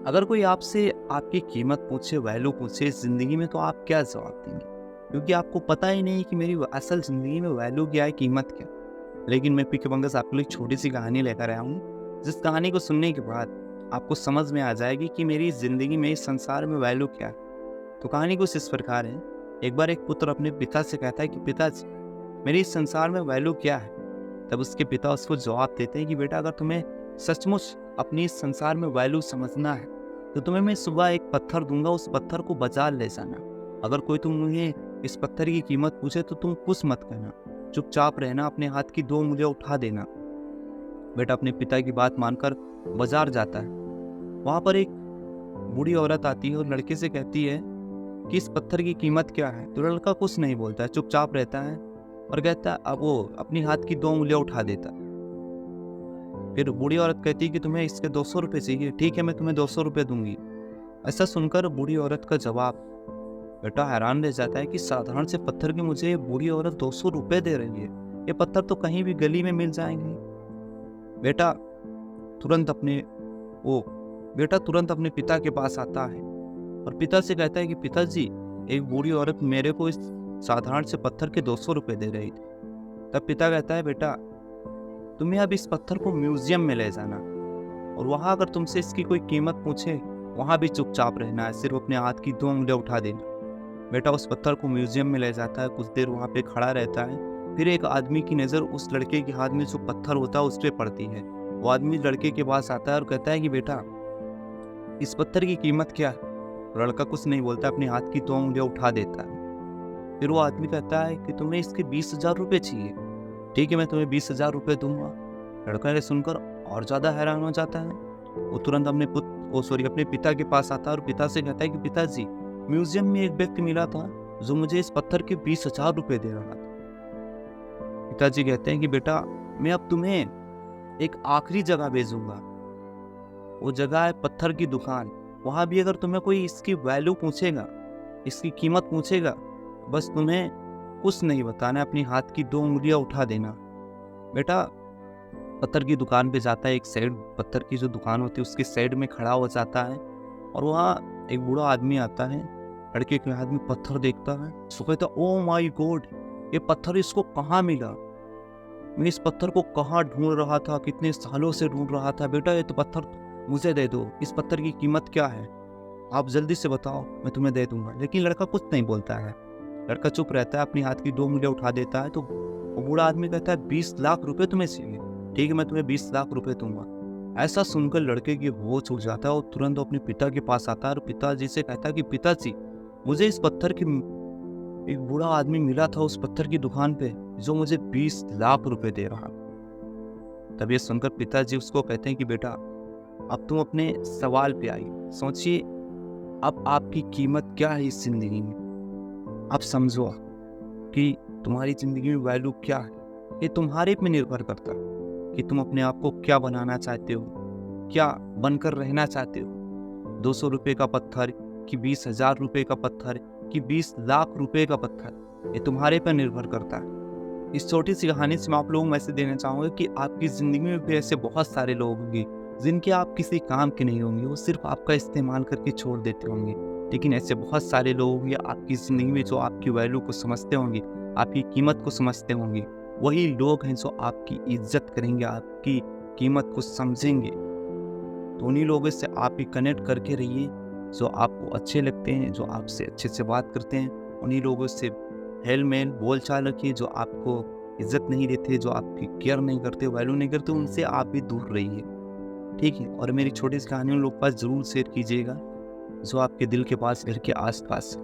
अगर कोई आपसे आपकी कीमत पूछे, वैल्यू पूछे इस ज़िंदगी में, तो आप क्या जवाब देंगे? क्योंकि आपको पता ही नहीं कि मेरी असल ज़िंदगी में वैल्यू क्या है, कीमत क्या है। लेकिन मैं पीके पंकज आपके लिए एक छोटी-सी कहानी लेकर आया हूँ, जिस कहानी को सुनने के बाद आपको समझ में आ जाएगी कि मेरी ज़िंदगी में, इस संसार में वैल्यू क्या है। तो कहानी कुछ इस प्रकार है। एक बार एक पुत्र अपने पिता से कहता है कि पिताजी, मेरी इस संसार में वैल्यू क्या है? तब उसके पिता उसको जवाब देते हैं कि बेटा, अगर तुम्हें सचमुच अपनी इस संसार में वैल्यू समझना है, तो तुम्हें मैं सुबह एक पत्थर दूंगा, उस पत्थर को बाजार ले जाना। अगर कोई तुम्हें इस पत्थर की कीमत पूछे तो तुम कुछ मत कहना, चुपचाप रहना, अपने हाथ की 2 उंगलियां उठा देना। बेटा अपने पिता की बात मानकर बाजार जाता है। वहां पर एक बूढ़ी औरत आती है और लड़के से कहती है कि इस पत्थर की कीमत क्या है। तो लड़का कुछ नहीं बोलता है, चुपचाप रहता है और कहता है, अब वो अपनी हाथ की 2 उंगलियां उठा देता है। फिर बूढ़ी औरत कहती है कि तुम्हें इसके 200 रुपये चाहिए, ठीक है मैं तुम्हें 200 रुपये दूंगी। ऐसा सुनकर बूढ़ी औरत का जवाब, बेटा हैरान रह जाता है कि साधारण से पत्थर के मुझे ये बूढ़ी औरत 200 रुपये दे रही है, ये पत्थर तो कहीं भी गली में मिल जाएंगे। बेटा तुरंत अपने वो बेटा तुरंत अपने पिता के पास आता है और पिता से कहता है कि पिताजी, एक बूढ़ी औरत मेरे को इस साधारण से पत्थर के 200 रुपये दे रही थी। तब पिता कहता है, बेटा तुम्हें अब इस पत्थर को म्यूजियम में ले जाना, और वहां अगर तुमसे इसकी कोई कीमत पूछे, वहां भी चुपचाप रहना है, सिर्फ अपने हाथ की 2 उंगलियां उठा देना। बेटा उस पत्थर को म्यूजियम में ले जाता है, कुछ देर वहां पे खड़ा रहता है। फिर एक आदमी की नज़र उस लड़के के हाथ में जो पत्थर होता है उस पर पड़ती है। वो आदमी लड़के के पास आता है और कहता है कि बेटा इस पत्थर की कीमत क्या है? लड़का कुछ नहीं बोलता, अपने हाथ की 2 उंगलियां उठा देता है। फिर वो आदमी कहता है कि तुम्हें इसके 20,000 रुपये चाहिए, ठीक है मैं तुम्हें 20,000 रुपये दूंगा। लड़का ये सुनकर और ज्यादा हैरान हो जाता है। वो तुरंत अपने पिता के पास आता है और पिता से कहता है कि पिताजी, म्यूजियम में एक व्यक्ति मिला था जो मुझे इस पत्थर के 20,000 रुपये दे रहा था। पिताजी कहते हैं कि बेटा मैं अब तुम्हें एक आखिरी जगह भेजूंगा, वो जगह है पत्थर की दुकान। वहां भी अगर तुम्हें कोई इसकी वैल्यू पूछेगा, इसकी कीमत पूछेगा, बस तुम्हें कुछ नहीं बताना, अपनी हाथ की 2 उंगलियां उठा देना। बेटा पत्थर की दुकान पे जाता है, एक साइड पत्थर की जो दुकान होती है उसके साइड में खड़ा हो जाता है और वहाँ एक बूढ़ा आदमी आता है। लड़के के हाथ में पत्थर देखता है, उसको कहता है, ओ माय गॉड, ये पत्थर इसको कहाँ मिला? मैं इस पत्थर को कहाँ ढूंढ रहा था, कितने सालों से ढूंढ रहा था। बेटा ये तो पत्थर मुझे दे दो, इस पत्थर की कीमत क्या है, आप जल्दी से बताओ, मैं तुम्हें दे दूंगा। लेकिन लड़का कुछ नहीं बोलता है, लड़का चुप रहता है, अपनी हाथ की 2 उंगलियां उठा देता है। तो वो बूढ़ा आदमी कहता है, 20 लाख रुपए तुम्हें चाहिए, ठीक है मैं तुम्हें 20 लाख रुपए दूंगा। ऐसा सुनकर लड़के की होश उड़ जाता है और तुरंत अपने पिता के पास आता है और पिताजी से कहता है कि पिताजी, मुझे इस पत्थर की एक बूढ़ा आदमी मिला था उस पत्थर की दुकान पे जो मुझे 20 लाख रुपए दे रहा। तब ये सुनकर पिताजी उसको कहते हैं कि बेटा अब तुम अपने सवाल पे आई, सोचिए अब आपकी कीमत क्या है इस जिंदगी में। आप समझो कि तुम्हारी जिंदगी में वैल्यू क्या है। ये तुम्हारे पे निर्भर करता है कि तुम अपने आप को क्या बनाना चाहते हो, क्या बनकर रहना चाहते हो। 200 रुपये का पत्थर कि 20,000 रुपये का पत्थर कि 20 लाख रुपए का पत्थर, ये तुम्हारे पर निर्भर करता है। इस छोटी सी कहानी से मैं आप लोगों को मैसेज देना चाहूँगा कि आपकी ज़िंदगी में भी ऐसे बहुत सारे लोग होंगे जिनके आप किसी काम के नहीं होंगे, वो सिर्फ आपका इस्तेमाल करके छोड़ देते होंगे। लेकिन ऐसे बहुत सारे लोग होंगे आपकी ज़िंदगी में जो आपकी वैल्यू को समझते होंगे, आपकी कीमत को समझते होंगे। वही लोग हैं जो आपकी इज्जत करेंगे, आपकी कीमत को समझेंगे। तो उन्हीं लोगों से आप भी कनेक्ट करके रहिए जो आपको अच्छे लगते हैं, जो आपसे अच्छे से बात करते हैं। उन्हीं लोगों से हेल मेल बोल चाल रखिए जो आपको इज्जत नहीं देते, जो आपकी केयर नहीं करते, वैल्यू नहीं करते, उनसे आप भी दूर रहिए, ठीक है। और मेरी छोटी सी कहानी उन लोग पास ज़रूर शेयर कीजिएगा जो आपके दिल के पास, घर के आसपास।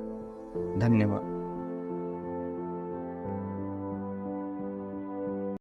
धन्यवाद।